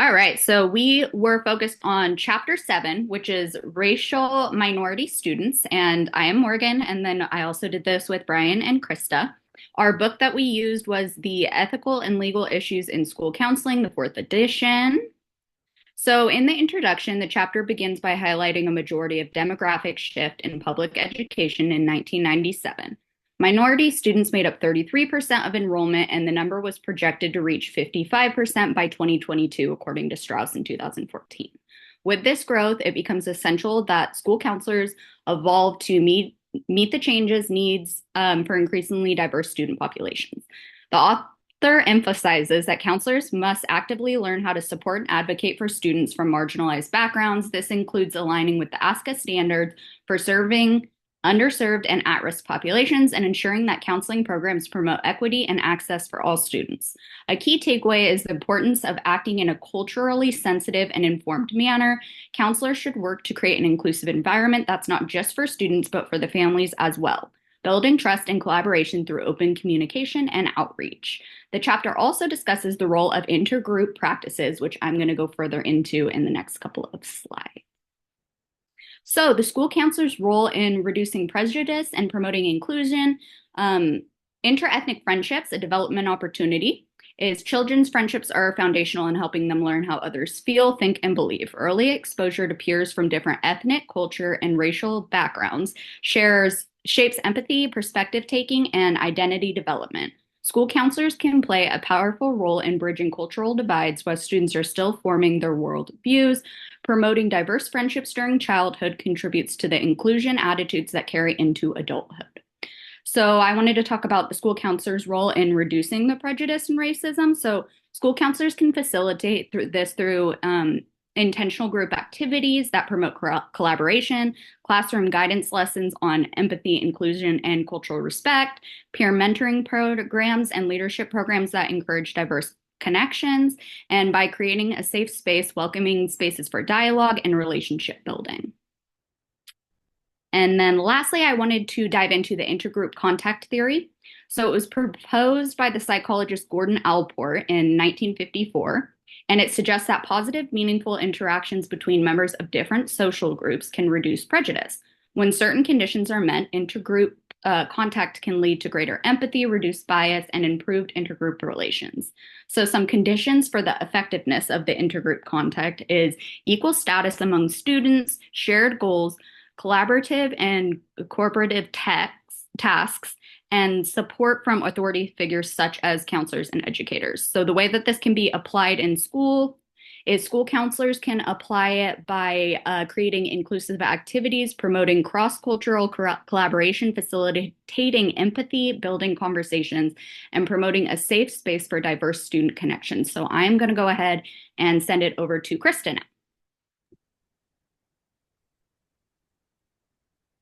All right, so we were focused on chapter 7, which is racial minority students. And I am Morgan, and then I also did this with Bryan and Christa. Our book that we used was The Ethical and Legal Issues in School Counseling, the fourth edition. So, in the introduction, the chapter begins by highlighting a majority of demographic shift in public education in 1997. Minority students made up 33% of enrollment, and the number was projected to reach 55% by 2022, according to Strauss in 2014. With this growth, it becomes essential that school counselors evolve to meet the changes needs for increasingly diverse student populations. The author emphasizes that counselors must actively learn how to support and advocate for students from marginalized backgrounds. This includes aligning with the ASCA standards for serving underserved and at-risk populations and ensuring that counseling programs promote equity and access for all students. A key takeaway is the importance of acting in a culturally sensitive and informed manner. Counselors should work to create an inclusive environment that's not just for students, but for the families as well, building trust and collaboration through open communication and outreach. The chapter also discusses the role of intergroup practices, which I'm going to go further into in the next couple of slides. So, the school counselor's role in reducing prejudice and promoting inclusion, interethnic friendships, a development opportunity, is children's friendships are foundational in helping them learn how others feel, think, and believe. Early exposure to peers from different ethnic, culture, and racial backgrounds shapes empathy, perspective taking, and identity development. School counselors can play a powerful role in bridging cultural divides while students are still forming their world views. Promoting diverse friendships during childhood contributes to the inclusion attitudes that carry into adulthood. So I wanted to talk about the school counselor's role in reducing the prejudice and racism. So school counselors can facilitate through intentional group activities that promote collaboration, classroom guidance lessons on empathy, inclusion, and cultural respect, peer mentoring programs, and leadership programs that encourage diverse connections, and by creating a safe space, welcoming spaces for dialogue and relationship building. And then lastly, I wanted to dive into the intergroup contact theory. So it was proposed by the psychologist Gordon Allport in 1954. And it suggests that positive, meaningful interactions between members of different social groups can reduce prejudice. When certain conditions are met, intergroup contact can lead to greater empathy, reduced bias, and improved intergroup relations. So some conditions for the effectiveness of the intergroup contact is equal status among students, shared goals, collaborative and cooperative tasks, and support from authority figures such as counselors and educators. So the way that this can be applied in school is school counselors can apply it by creating inclusive activities, promoting cross-cultural collaboration, facilitating empathy, building conversations, and promoting a safe space for diverse student connections. So I'm going to go ahead and send it over to Krista now.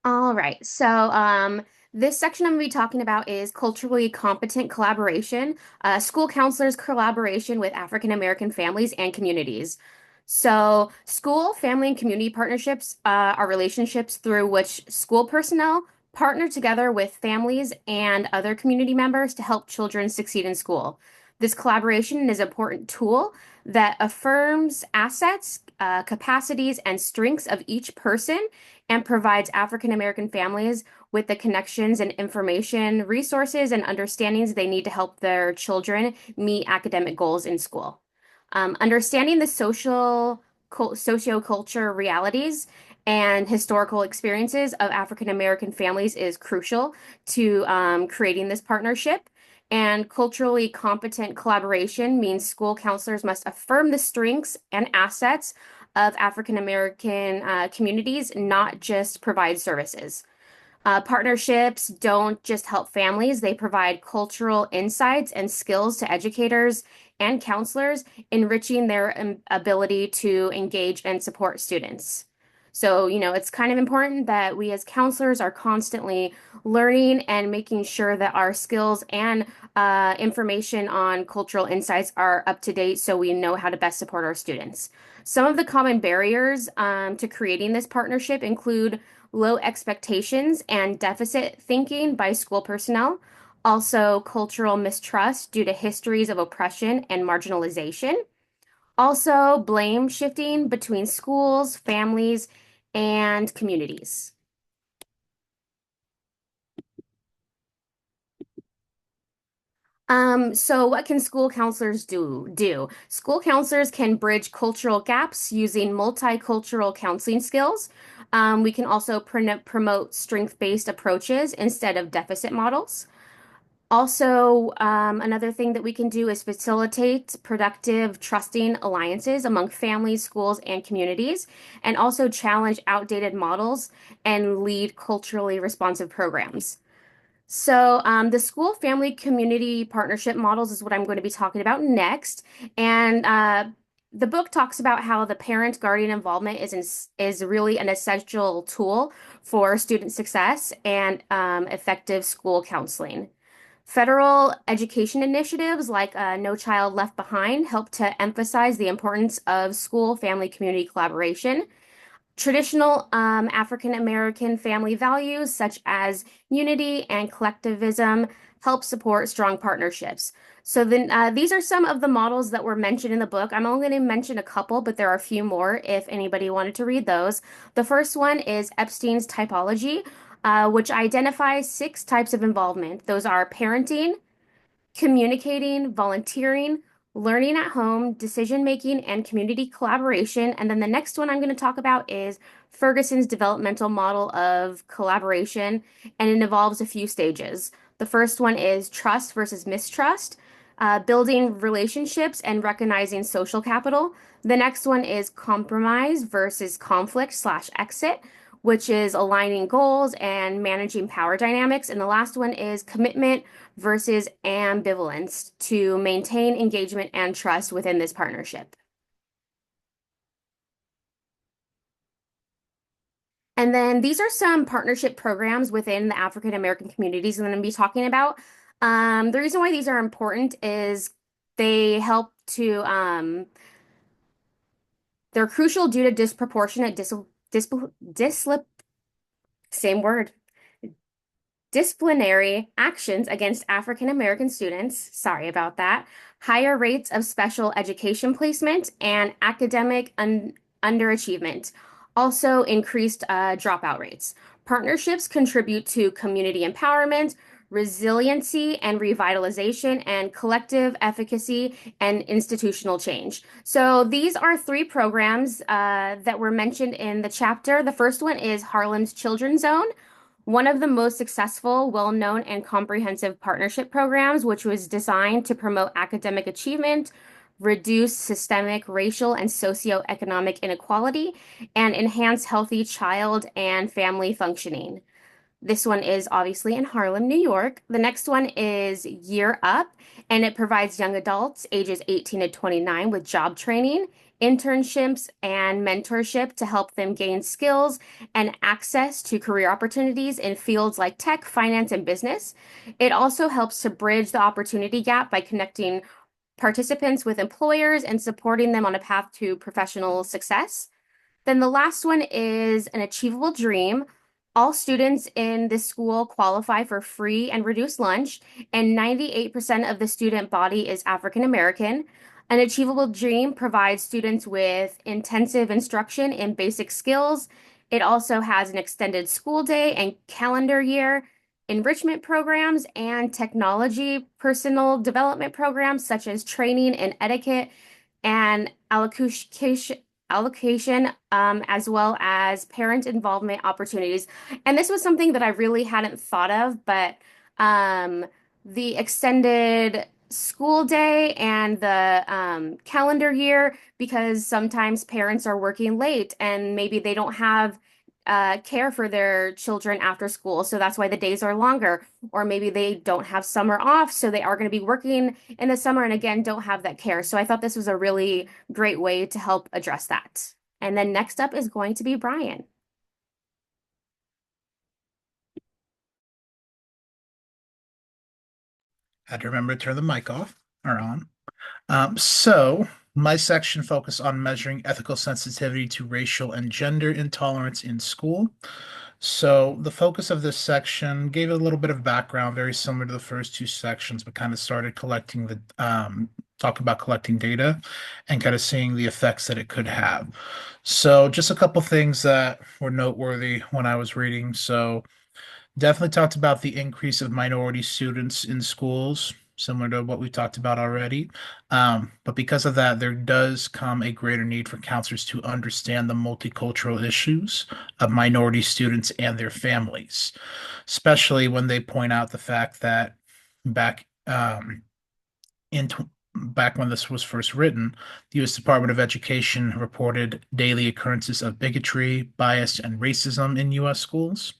All right. So this section I'm going to be talking about is culturally competent collaboration, school counselors' collaboration with African American families and communities. So school, family, and community partnerships are relationships through which school personnel partner together with families and other community members to help children succeed in school. This collaboration is an important tool that affirms assets, capacities, and strengths of each person and provides African American families with the connections and information, resources, and understandings they need to help their children meet academic goals in school. Understanding the socio-culture realities and historical experiences of African American families is crucial to creating this partnership. And culturally competent collaboration means school counselors must affirm the strengths and assets of African American communities, not just provide services. Partnerships don't just help families, they provide cultural insights and skills to educators and counselors, enriching their ability to engage and support students. So, it's kind of important that we as counselors are constantly learning and making sure that our skills and information on cultural insights are up to date so we know how to best support our students. Some of the common barriers to creating this partnership include low expectations and deficit thinking by school personnel, also cultural mistrust due to histories of oppression and marginalization, Also, blame shifting between schools, families, and communities. So what can school counselors do? School counselors can bridge cultural gaps using multicultural counseling skills. We can also promote strength-based approaches instead of deficit models. Also, another thing that we can do is facilitate productive, trusting alliances among families, schools, and communities, and also challenge outdated models and lead culturally responsive programs. So, the school family community partnership models is what I'm going to be talking about next. And the book talks about how the parent guardian involvement is really an essential tool for student success and effective school counseling. Federal education initiatives like No Child Left Behind help to emphasize the importance of school family community collaboration. Traditional African American family values, such as unity and collectivism, help support strong partnerships. So then, these are some of the models that were mentioned in the book. I'm only going to mention a couple, but there are a few more if anybody wanted to read those. The first one is Epstein's typology, which identifies six types of involvement. Those are parenting, communicating, volunteering, learning at home, decision making, and community collaboration. And then the next one I'm going to talk about is Ferguson's developmental model of collaboration, and it involves a few stages. The first one is trust versus mistrust, building relationships and recognizing social capital. The next one is compromise versus conflict slash exit, which is aligning goals and managing power dynamics. And the last one is commitment versus ambivalence to maintain engagement and trust within this partnership. And then these are some partnership programs within the African American communities that I'm going to be talking about. The reason why these are important is they help to, they're crucial due to disproportionate dis, dislip, same word, disciplinary actions against African American students, sorry about that, higher rates of special education placement, and academic underachievement. Also, increased dropout rates. Partnerships contribute to community empowerment, resiliency and revitalization, and collective efficacy and institutional change. So, these are three programs that were mentioned in the chapter. The first one is Harlem's Children's Zone, one of the most successful, well-known, and comprehensive partnership programs, which was designed to promote academic achievement, reduce systemic racial and socioeconomic inequality, and enhance healthy child and family functioning. This one is obviously in Harlem, New York. The next one is Year Up, and it provides young adults ages 18 to 29 with job training, internships, and mentorship to help them gain skills and access to career opportunities in fields like tech, finance, and business. It also helps to bridge the opportunity gap by connecting participants with employers and supporting them on a path to professional success. Then the last one is an achievable dream. All students in this school qualify for free and reduced lunch, and 98% of the student body is African American. An achievable dream provides students with intensive instruction in basic skills. It also has an extended school day and calendar year, enrichment programs, and technology personal development programs such as training in etiquette and allocation, as well as parent involvement opportunities. And this was something that I really hadn't thought of, but um, the extended school day and the calendar year, because sometimes parents are working late and maybe they don't have care for their children after school. So that's why the days are longer. Or maybe they don't have summer off, so they are going to be working in the summer and again don't have that care. So I thought this was a really great way to help address that. And then next up is going to be Bryan. Had to remember to turn the mic off or on. So my section focused on measuring ethical sensitivity to racial and gender intolerance in school. So the focus of this section gave it a little bit of background, very similar to the first two sections, but kind of started collecting the talk about collecting data and kind of seeing the effects that it could have. So, just a couple things that were noteworthy when I was reading. So, definitely talked about the increase of minority students in schools, similar to what we talked about already. But because of that, there does come a greater need for counselors to understand the multicultural issues of minority students and their families, especially when they point out the fact that back in tw back when this was first written, the U.S. Department of Education reported daily occurrences of bigotry, bias, and racism in U.S. schools.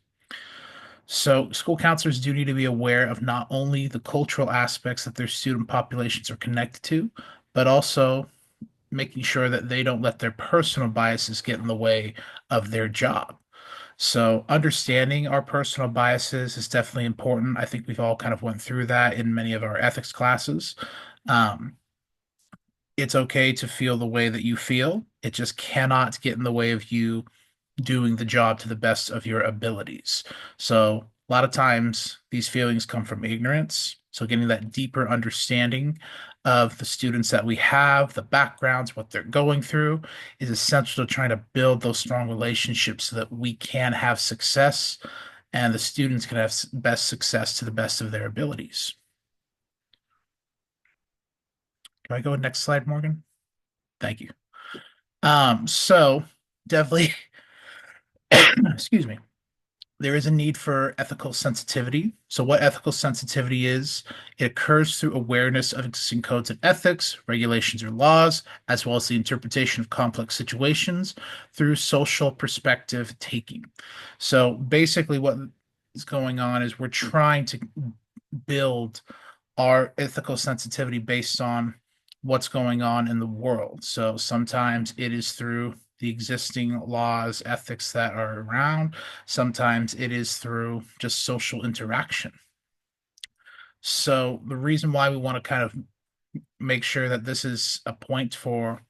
So, school counselors do need to be aware of not only the cultural aspects that their student populations are connected to, but also making sure that they don't let their personal biases get in the way of their job. So, understanding our personal biases is definitely important. I think we've all kind of went through that in many of our ethics classes. Um, it's okay to feel the way that you feel. It just cannot get in the way of you doing the job to the best of your abilities. So, a lot of times these feelings come from ignorance. So, getting that deeper understanding of the students that we have, the backgrounds, what they're going through, is essential to trying to build those strong relationships so that we can have success and the students can have best success to the best of their abilities. Can I go next slide, Morgan? Thank you. So definitely, excuse me. There is a need for ethical sensitivity. So, what ethical sensitivity is, it occurs through awareness of existing codes of ethics, regulations, or laws, as well as the interpretation of complex situations through social perspective taking. So, basically, what is going on is we're trying to build our ethical sensitivity based on what's going on in the world. So sometimes it is through the existing laws, ethics that are around. Sometimes it is through just social interaction. So the reason why we want to kind of make sure that this is a point for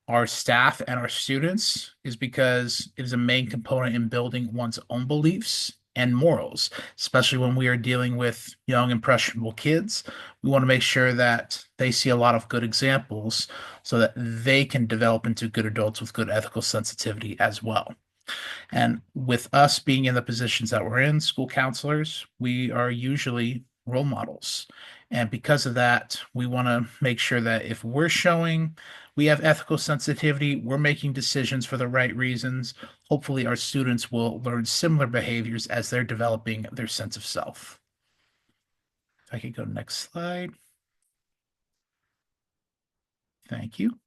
our staff and our students is because it is a main component in building one's own beliefs and morals, especially when we are dealing with young, impressionable kids. We want to make sure that they see a lot of good examples so that they can develop into good adults with good ethical sensitivity as well. And with us being in the positions that we're in, school counselors, we are usually role models. And because of that, we want to make sure that if we're showing we have ethical sensitivity, we're making decisions for the right reasons. Hopefully, our students will learn similar behaviors as they're developing their sense of self. If I could go next slide. Thank you.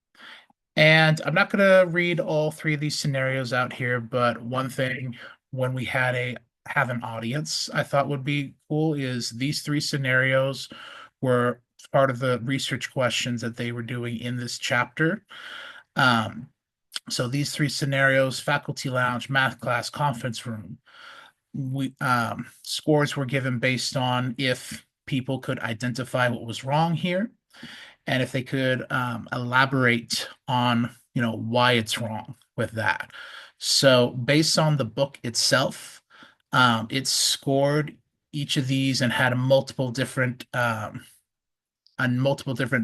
And I'm not going to read all three of these scenarios out here, but one thing when we have an audience, I thought would be cool is these three scenarios were part of the research questions that they were doing in this chapter. So these three scenarios, faculty lounge, math class, conference room, we scores were given based on if people could identify what was wrong here and if they could elaborate on why it's wrong with that. So based on the book itself, it scored each of these and had a multiple different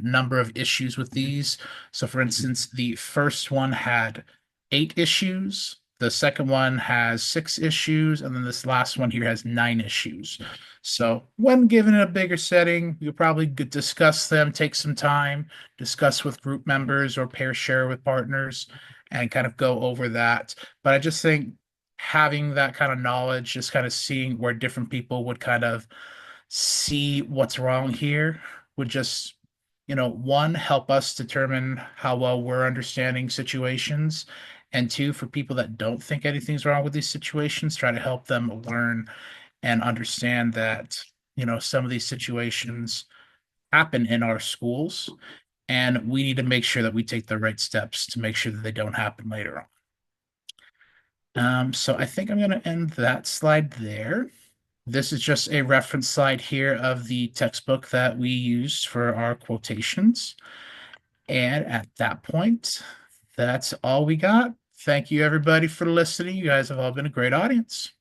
number of issues with these. So for instance, the first one had 8 issues, the second one has 6 issues, and then this last one here has 9 issues. So when given a bigger setting, you probably could discuss them, take some time, discuss with group members or pair share with partners and kind of go over that. But I just think having that kind of knowledge, just kind of seeing where different people would kind of see what's wrong here would just, one, help us determine how well we're understanding situations. And two, for people that don't think anything's wrong with these situations, try to help them learn and understand that, some of these situations happen in our schools. And we need to make sure that we take the right steps to make sure that they don't happen later on. So I think I'm going to end that slide there. This is just a reference slide here of the textbook that we used for our quotations. And at that point, that's all we got. Thank you, everybody, for listening. You guys have all been a great audience.